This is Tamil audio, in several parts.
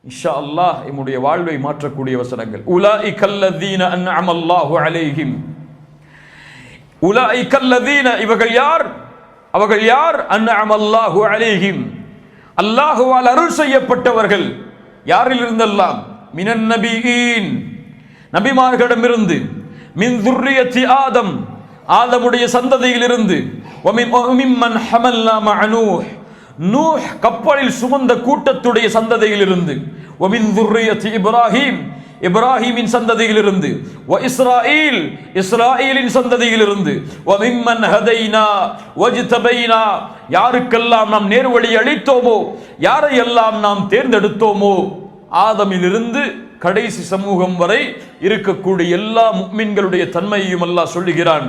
இன்ஷா அல்லாஹ் நம்முடைய வாழ்வை மாற்றக்கூடிய வசனங்கள். உலாயிகல்லதீன அன்அமல்லாஹு அலைஹிம், உலாயிகல்லதீன இவர்கள் யார், அவர்கள் யார், அன்அமல்லாஹு அலைஹிம் அல்லாஹுவால் அருள் செய்யப்பட்டவர்கள். யாரிலிருந்தெல்லாம், மினன் நபியீன் நபிமார்களிடமிருந்து, மின் துர்ரியத்தி ஆதம் ஆதமுடைய சந்ததியிலிருந்து, வமிம்மன் ஹமல்னா மஅ நூஹ் நூஹ் கப்பலில் சுமந்த கூட்டத்துடைய சந்ததியிலிருந்து, வமின் துர்ரியத்தி இப்ராஹிம் இப்ராஹிமின் சந்ததியிலிருந்து, வ இஸ்ராயீல் இஸ்ராயீலின் சந்ததியிலிருந்து, வமிம்மன் ஹதைனா வஜ்தபைனா யாருக்கெல்லாம் நாம் நேர்வழி அளித்தோமோ, யாரையெல்லாம் நாம் தேர்ந்தெடுத்தோமோ, ஆதமிலிருந்து கடைசி சமூகம் வரை இருக்கக்கூடிய எல்லா முஃமின்களுடைய தன்மையையும் அல்லாஹ் சொல்லுகிறான்.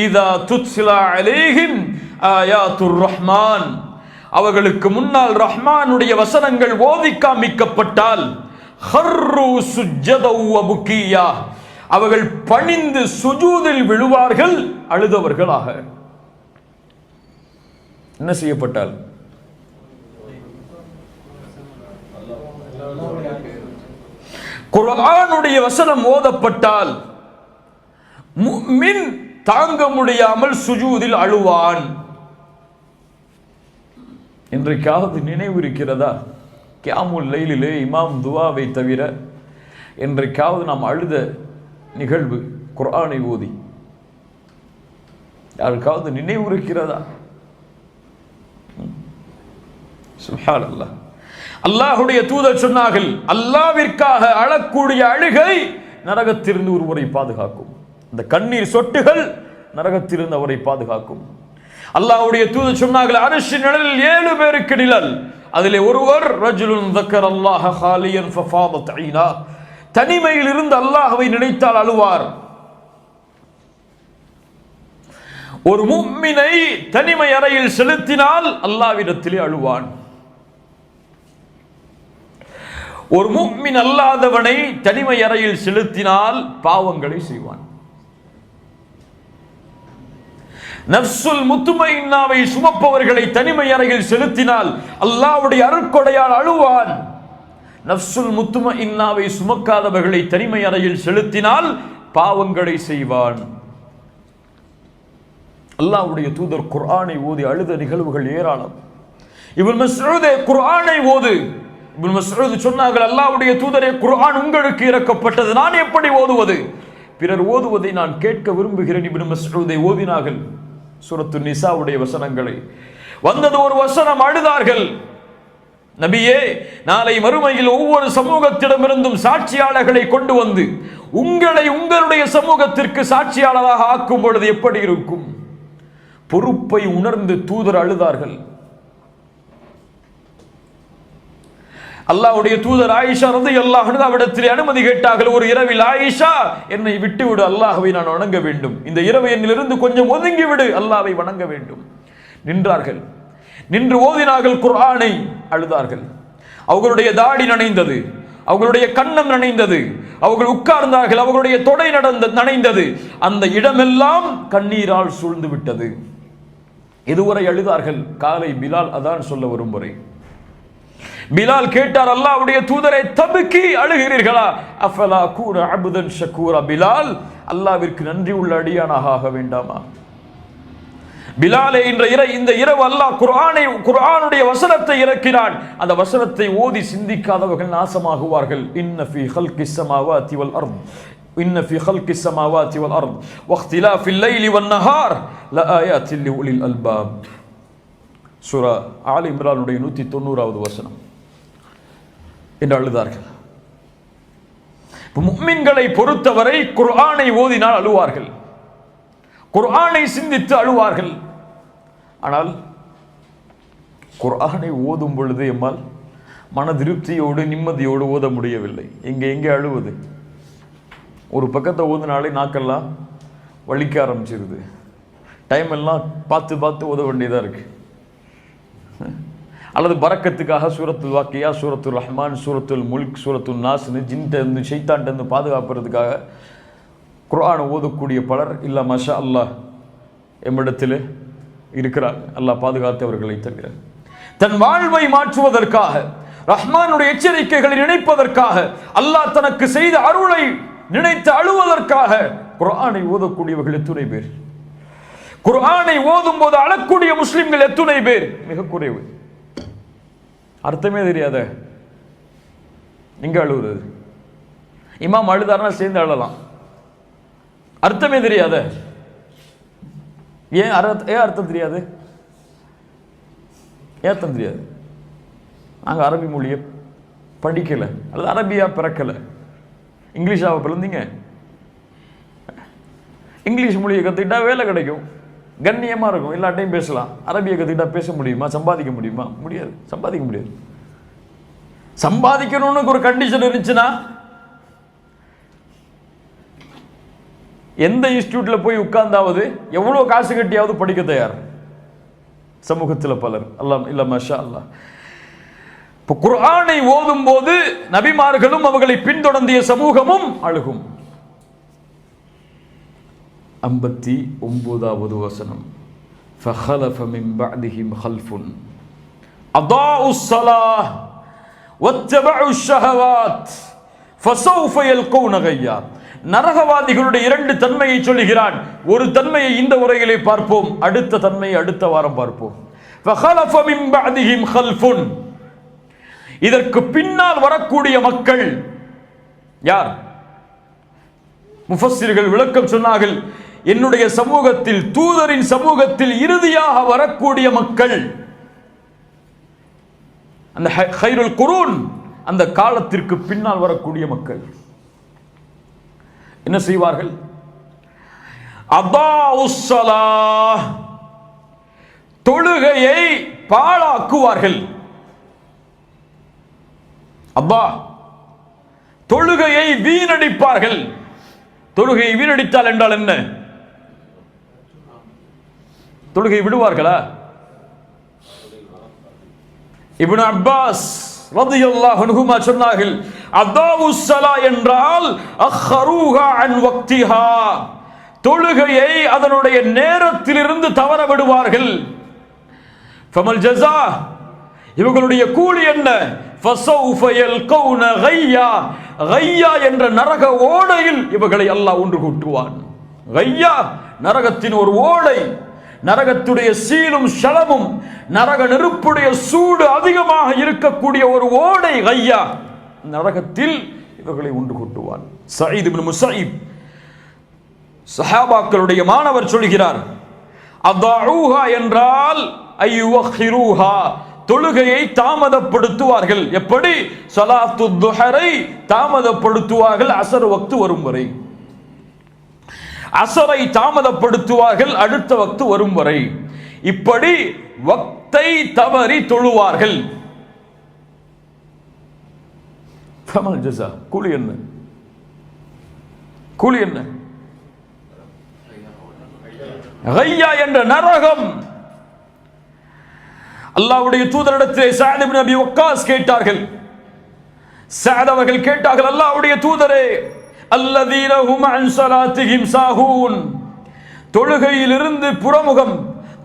இதா துத்ஸிலா அலைஹிம் ஆயாத்துர் ரஹ்மான், அவர்களுக்கு முன்னால் ரஹ்மானுடைய வசனங்கள் ஓதி காமிக்கப்பட்டால், ஹர்ரு சுஜ்ஜதன் வ புக்கியா அவர்கள் பணிந்து சுஜூதில் விழுவார்கள் அழுதவர்களாக. என்ன செய்யப்பட்டால், குர்ஆனுடைய வசனம் ஓதப்பட்டால் முஃமின் தாங்க முடியாமல் சுஜூதில் அழுவான். இன்றைக்காவது நினைவு இருக்கிறதா, கியாமுல் லைலிலே இமாம் துவாவை தவிர இன்றைக்காவது நாம் அழுத நிகழ்வு குர்ஆனை ஓதி யாருக்காவது நினைவு இருக்கிறதா? சுப்ஹானல்லாஹ். அல்லாஹ்வுடைய தூதர் சொன்னார்கள், அல்லாஹ்விற்காக அழக்கூடிய அழுகை நரகத்திலிருந்து ஒருவரை பாதுகாக்கும். இந்த கண்ணீர் சொட்டுகள் நரகத்திலிருந்து அவரை பாதுகாக்கும். அல்லாஹ்வுடைய தூதர் சொன்னார்கள், அர்ஷின் நிழலில் 7 பேருக்கு நிழல், அதிலே ஒருவர் ரஜுலுன் ذكرல்லாஹ خاليا ففاضت عينا, தனிமையில் இருந்து அல்லாஹ்வை நினைத்தால் அழுவார். ஒரு முஃமினை தனிமை அறையில் செலுத்தினால் அல்லாஹ்விடத்திலே அழுவான். ஒரு முஃமின் அல்லாதவனை தனிமை அறையில் செலுத்தினால் பாவங்களை செய்வான். நஃப்சுல் முத்மஇன்னாவை சுமப்பவர்களை தனிமை அறையில் செலுத்தினால் அல்லாஹ்வுடைய அருட்கொடையால் அழுவான். நஃப்சுல் முத்மஇன்னாவை சுமக்காதவர்களை தனிமை அறையில் செலுத்தினால் பாவங்களை செய்வான். அல்லாஹ்வுடைய தூதர் குர்ஆனை ஓதி அழுத நிகழ்வுகள் ஏராளம். இப்னு மஸ்ஊதே குர்ஆனை ஓது. இப்னு மஸ்ஊத் சொன்னார்கள், அல்லாஹ்வுடைய தூதரே, குர்ஆன் உங்களுக்கு இறக்கப்பட்டது, நான் எப்படி ஓதுவது? பிறர் ஓதுவதை நான் கேட்க விரும்புகிறேன். இப்னு மஸ்ஊதை ஓதினார்கள் சூரத்து நிசாவுடைய வசனங்களை. வந்தது ஒரு வசனம், அழுதார்கள். நபியே, நாளை மறுமையில் ஒவ்வொரு சமூகத்திடமிருந்தும் சாட்சியாளர்களை கொண்டு வந்து உங்களை உங்களுடைய சமூகத்திற்கு சாட்சியாளராக ஆக்கும் பொழுது எப்படி இருக்கும்? பொறுப்பை உணர்ந்து தூதர் அழுதார்கள். அல்லாஹ்வுடைய தூதர் ஆயிஷா ரலியல்லாஹு அன்ஹா அவரிடத்தில் அனுமதி கேட்டார்கள். ஒரு இரவில், ஆயிஷா, என்னை விட்டுவிடு, அல்லாஹ்வை நான் வணங்க வேண்டும். இந்த இரவு என்னிலிருந்து கொஞ்சம் ஒதுங்கி விடு, அல்லாஹ்வை வணங்க வேண்டும். நின்றார்கள். நின்று ஓதினார்கள் குர்ஆனை. அழுதார்கள். அவர்களுடைய தாடி நனைந்தது, அவர்களுடைய கன்னம் நனைந்தது, அவர்கள் உட்கார்ந்தார்கள், அவர்களுடைய தொடை நனைந்தது. அந்த இடமெல்லாம் கண்ணீரால் சூழ்ந்து விட்டது. இதுவரை அழுதார்கள். காலை பிலால் அதான் சொல்ல வரும் வரை பிலால் கேட்டார், அல்லாஹ்வுடைய தூதரை, தபுக்கி, அழுகிறீர்களா? அஃபலா கூன அப்தன் ஷக்கூரா, பிலால், அல்லாஹ்விற்கு நன்றி உள்ள அடியானாக ஆக வேண்டாமா? பிலாலே, இந்த இரவு அல்லாஹ் குர்ஆனுடைய வசனத்தை இறக்கினான். அந்த வசனத்தை ஓதி சிந்திக்காதவர்கள் நாசமாகுவார்கள். இன்ன ஃபீ ஹல்கிஸ் ஸமாவாதி வல் அர்த், இன்ன ஃபீ ஹல்கிஸ் ஸமாவாதி வல் அர்த் வக்திலாஃபில் லைலி வன் நஹார் லஆயாத்தின் லிஉலில் அல்பாப். சூரா ஆல் இம்ரானுடைய 190வது வசனம் என்று அழுதார்கள். முஃமின்களை பொறுத்தவரை குர்ஆனை ஓதினால் அழுவார்கள், குர்ஆனை சிந்தித்து அழுவார்கள். ஆனால் குர்ஆனை ஓதும் பொழுது எம்மால் மன திருப்தியோடு நிம்மதியோடு ஓத முடியவில்லை. எங்கே அழுவது? ஒரு பக்கத்தை ஓதுனாலே நாக்கெல்லாம் வலிக்க ஆரம்பிச்சிருது. டைம் எல்லாம் பார்த்து ஓத வேண்டியதாக இருக்கு. அல்லது பரக்கத்துக்காக சூரத்துல் வாக்கியா, சூரத்துல் ரஹ்மான், சூரத்துல் முல்க், சூரத்துல் நாஸ்னு ஜின்கிட்ட ஷைத்தான்கிட்ட பாதுகாப்புறதுக்காக குர்ஆனை ஓதக்கூடிய பலர் இல்ல மாஷா அல்லாஹ் எம்மிடத்தில் இருக்கிறார். அல்லாஹ் பாதுகாத்தவர்களை தவிர. தன் வாழ்வை மாற்றுவதற்காக ரஹ்மானுடைய எச்சரிக்கைகளை நினைப்பதற்காக, அல்லாஹ் தனக்கு செய்த அருளை நினைத்து அழுவதற்காக குர்ஆனை ஓதக்கூடியவர்கள் எத்துணை பேர்? குர்ஆனை ஓதும் போது அழக்கூடிய முஸ்லிம்கள் எத்துணை பேர்? மிக குறைவு. அர்த்தமே தெரியாத எங்க அழுவுறது? இமாம் அழுதாருன்னா சேர்ந்து அழலாம். அர்த்தமே தெரியாத ஏன் அர்த்தம் தெரியாது? ஏன் அர்த்தம் தெரியாது? நாங்கள் அரபி மொழியை படிக்கலை அல்லது அரபியா பிறக்கலை. இங்கிலீஷாவை பிறந்தீங்க, இங்கிலீஷ் மொழியை கற்றுக்கிட்டா வேலை கிடைக்கும், கண்ணியமாக இருக்கும், எல்லாட்டையும் பேசலாம். அரபியை கற்றுக்கிட்டா பேச முடியுமா? சம்பாதிக்க முடியுமா? முடியாது, சம்பாதிக்க முடியாது. சம்பாதிக்கணும்னு ஒரு கண்டிஷன் இருந்துச்சுன்னா எந்த இன்ஸ்டிடியூட்ல போய் உட்கார்ந்தாவது எவ்வளவு காசு கட்டியாவது படிக்க தயார் சமூகத்தில் பலர். அல்லாஹ் இல்ல மாஷா அல்லாஹ். இப்போ குர்ஆனை ஓதும் போது நபிமார்களும் அவர்களை பின்தொடர்ந்திய சமூகமும் அழுகும். 59வது வசனம், فخلف من بعدهم خلف أضاعوا الصلاة واتبعوا الشهوات فسوف يلقون غيا. நரகவாதிகளுடைய இரண்டு தன்மையை சொல்லுகிறான். ஒரு தன்மையை இந்த உரையிலே பார்ப்போம், அடுத்த தன்மையை அடுத்த வாரம் பார்ப்போம். فخلف من بعدهم خلف, இதற்கு பின்னால் வரக்கூடிய மக்கள் யார்? முஃபஸ்ஸிர்கள் விளக்கம் சொன்னார்கள், என்னுடைய சமூகத்தில், தூதரின் சமூகத்தில் இறுதியாக வரக்கூடிய மக்கள், அந்த ஹைருல் குரூன், அந்த காலத்திற்கு பின்னால் வரக்கூடிய மக்கள் என்ன செய்வார்கள்? அதாஉஸ் ஸலாஹ், தொழுகையை பாழாக்குவார்கள். அப்பா, தொழுகையை வீணடிப்பார்கள். தொழுகையை வீணடித்தால் என்றால் என்ன? தொழுகை விடுவார்களா? இப்னு அப்பாஸ் ரலியல்லாஹு அன்ஹுமா சொன்னார்கள், அதாஉஸ் ஸலா என்றால் அக்ஹருஹா அன் வக்திஹா, தொழுகையை அதனுடைய நேரத்திலிருந்து தவற விடுவார்கள். ஃபமல் ஜஸா, இவர்களுடைய கூலி என்ன? ஃபஸௌஃப யல்கௌன கையா, கையா என்ற நரக ஓடையில் இவர்களை அல்லாஹ் ஒன்று கூட்டுவான். கையா நரகத்தின் ஒரு ஓடை, நரகத்துடைய சீலும் ஷலமும் நரக நெருப்புடைய சூடு அதிகமாக இருக்கக்கூடிய ஒரு ஓடை கையா, நரகத்தில் இவர்களை ஒன்று கூட்டுவான். சயீத் இப்னு முஸைப் சஹாபாக்களுடைய மாணவர் சொல்கிறார், அதாஊஹா என்றால் ஐயுவஹிரூஹா, தொழுகையை தாமதப்படுத்துவார்கள். எப்படி? ஸலாத்து துஹரை தாமதப்படுத்துவார்கள் அஸர் வக்து வரும் வரை, அஸரை தாமதப்படுத்துவார்கள் அடுத்த வக்து வரும் வரை. இப்படி வக்தை தவறி தொழுவார்கள். ஃபமல் ஜஸா, கூலி என்ன? கூலி என்ன? கையா என்ற நரகம். அல்லாஹ்வுடைய தூதரிடத்திலே சஅத் இப்னு அபி வக்காஸ் கேட்டார்கள். சஅத் அவர்கள் கேட்டார்கள், அல்லாஹ்வுடைய தூதரே, அல்லதீன ஹும் அன் ஸலாத்திஹிம் சாஹூன், தொழுகையிலிருந்து புறமுகம்,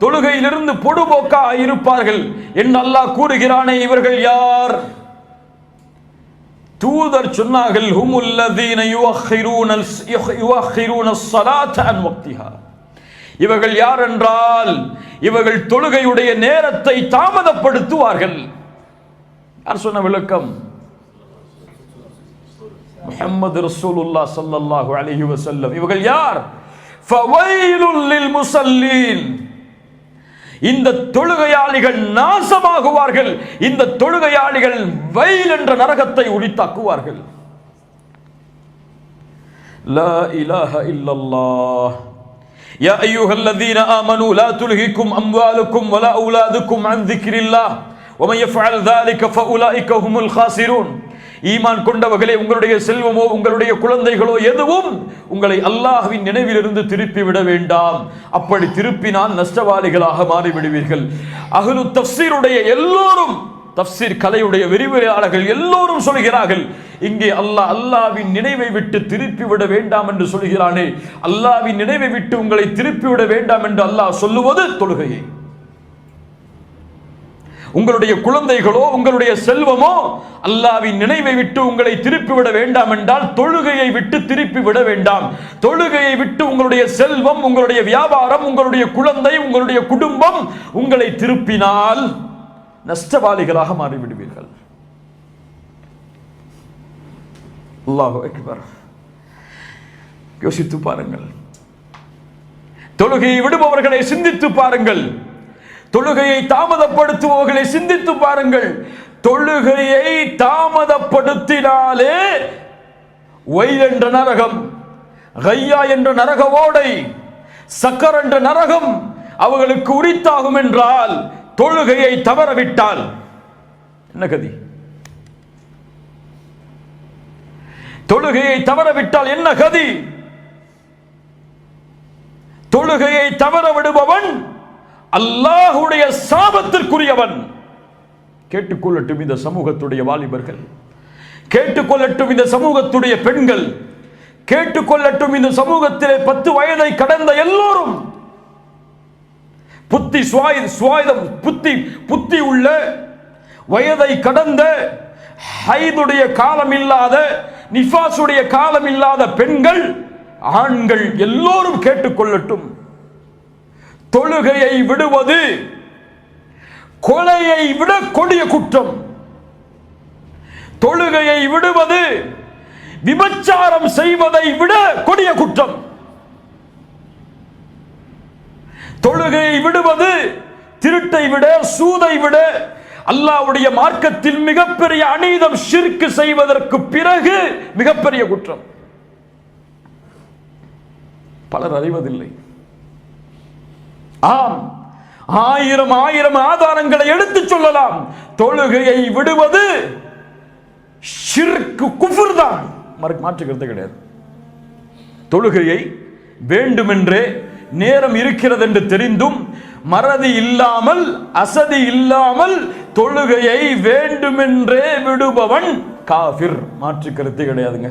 தொழுகையிலிருந்து பொடுபோக்காக இருப்பார்கள் என்று அல்லாஹ் கூறுகிறானே, இவர்கள் யார்? தூதர் சொன்னார்கள், ஹுமுல்லதீன யுஅഖிரூன ஸலாத அன் வக்திஹா, இவர்கள் யார் என்றால் இவர்கள் தொழுகையுடைய நேரத்தை தாமதப்படுத்துவார்கள். யார் சொன்ன விளக்கம்? முஹம்மது ரசூலுல்லாஹ் ஸல்லல்லாஹு அலைஹி வஸல்லம். இவர்கள் யார்? ஃபவைலுல் லில் முஸல்லீன், இந்த தொழுகையாளிகள் நாசமாகுவார்கள், இந்த தொழுகையாளிகள் வைல் என்ற நரகத்தை உரித்தாக்குவார்கள். லா இலாஹ இல்லல்லாஹ். யா அய்யுஹல்லதீன ஆமனூ லா துல்ஹிக்கும் அம்வாலுக்கும் வலா அவுலாதுக்கும் அன் ذிக்ரில்லாஹ் வமன் யஃஅல் ذلك ஃபஉலாயிக ஹுமுல் காஸிரூன். ஈமான் கொண்டவர்களே, உங்களுடைய செல்வமோ உங்களுடைய குழந்தைகளோ எதுவும் உங்களை அல்லாஹ்வின் நினைவிலிருந்து திருப்பி விட வேண்டாம். அப்படி திருப்பினால் நஷ்டவாளிகளாக மாறிவிடுவீர்கள். அஹ்லு தஃப்ஸீருடைய எல்லோரும், தஃப்ஸீர் கலையுடைய விரிவுரையாளர்கள் எல்லோரும் சொல்கிறார்கள், இங்கே அல்லாஹ் அல்லாஹ்வின் நினைவை விட்டு திருப்பி விட வேண்டாம் என்று சொல்கிறானே, அல்லாஹ்வின் நினைவை விட்டு உங்களை திருப்பி விட வேண்டாம் என்று அல்லாஹ் சொல்லுவது தொழுகையை. உங்களுடைய குழந்தைகளோ உங்களுடைய செல்வமோ அல்லாஹ்வின் நினைவை விட்டு உங்களை திருப்பிவிட வேண்டாம் என்றால் தொழுகையை விட்டு திருப்பி விட வேண்டாம். தொழுகையை விட்டு உங்களுடைய செல்வம், உங்களுடைய வியாபாரம், உங்களுடைய குழந்தை, உங்களுடைய குடும்பம் உங்களை திருப்பினால் நஷ்டவாளிகளாக மாறிவிடுவீர்கள். அல்லாஹு அக்பர். யோசித்து பாருங்கள். தொழுகையை விடுபவர்களை சிந்தித்து பாருங்கள். தொழுகையை தாமதப்படுத்துபவர்களை சிந்தித்து பாருங்கள். தொழுகையை தாமதப்படுத்தினாலே ஒயில் என்ற நரகம், கையா என்ற நரக ஓடை, சக்கர் என்ற நரகம் அவர்களுக்கு உரித்தாகும் என்றால் தொழுகையை தவறவிட்டால் என்ன கதி? தொழுகையை தவறவிட்டால் என்ன கதி? தொழுகையை தவற விடுபவன் அல்லாஹ்வுடைய சாபத்திற்குரியவன். கேட்டுக்கொள்ளட்டும் இந்த சமூகத்துடைய வாலிபர்கள், கேட்டுக்கொள்ளட்டும் இந்த சமூகத்துடைய பெண்கள், கேட்டுக்கொள்ளட்டும் இந்த சமூகத்திலே 10 வயதை கடந்த எல்லோரும். புத்தி உள்ள வயதை கடந்த ஹைதுடைய காலம் இல்லாத, நிஃபாசுடைய காலம் இல்லாத பெண்கள், ஆண்கள் எல்லோரும் கேட்டுக்கொள்ளட்டும். தொழுகையை விடுவது கொலையை விட கொடிய குற்றம். தொழுகையை விடுவது விபச்சாரம் செய்வதை விட கொடிய குற்றம். தொழுகையை விடுவது திருட்டை விட, சூதை விட, அல்லாஹ்வுடைய மார்க்கத்தில் மிகப்பெரிய அநீதம் ஷிர்க் செய்வதற்கு பிறகு மிகப்பெரிய குற்றம். பலர் அறிவதில்லை. ஆம், ஆயிரம் ஆதாரங்களை எடுத்து சொல்லலாம். தொழுகையை விடுவது ஷிர்க், குஃப்ர் தான், மாற்றுக்கிறது கிடையாது. தொழுகையை வேண்டுமென்றே நேரம் இருக்கிறது என்று தெரிந்தும் மறதி இல்லாமல், அசதி இல்லாமல் தொழுகையை வேண்டுமென்றே விடுபவன் காஃபிர், மாற்று கருத்து கிடையாதுங்க.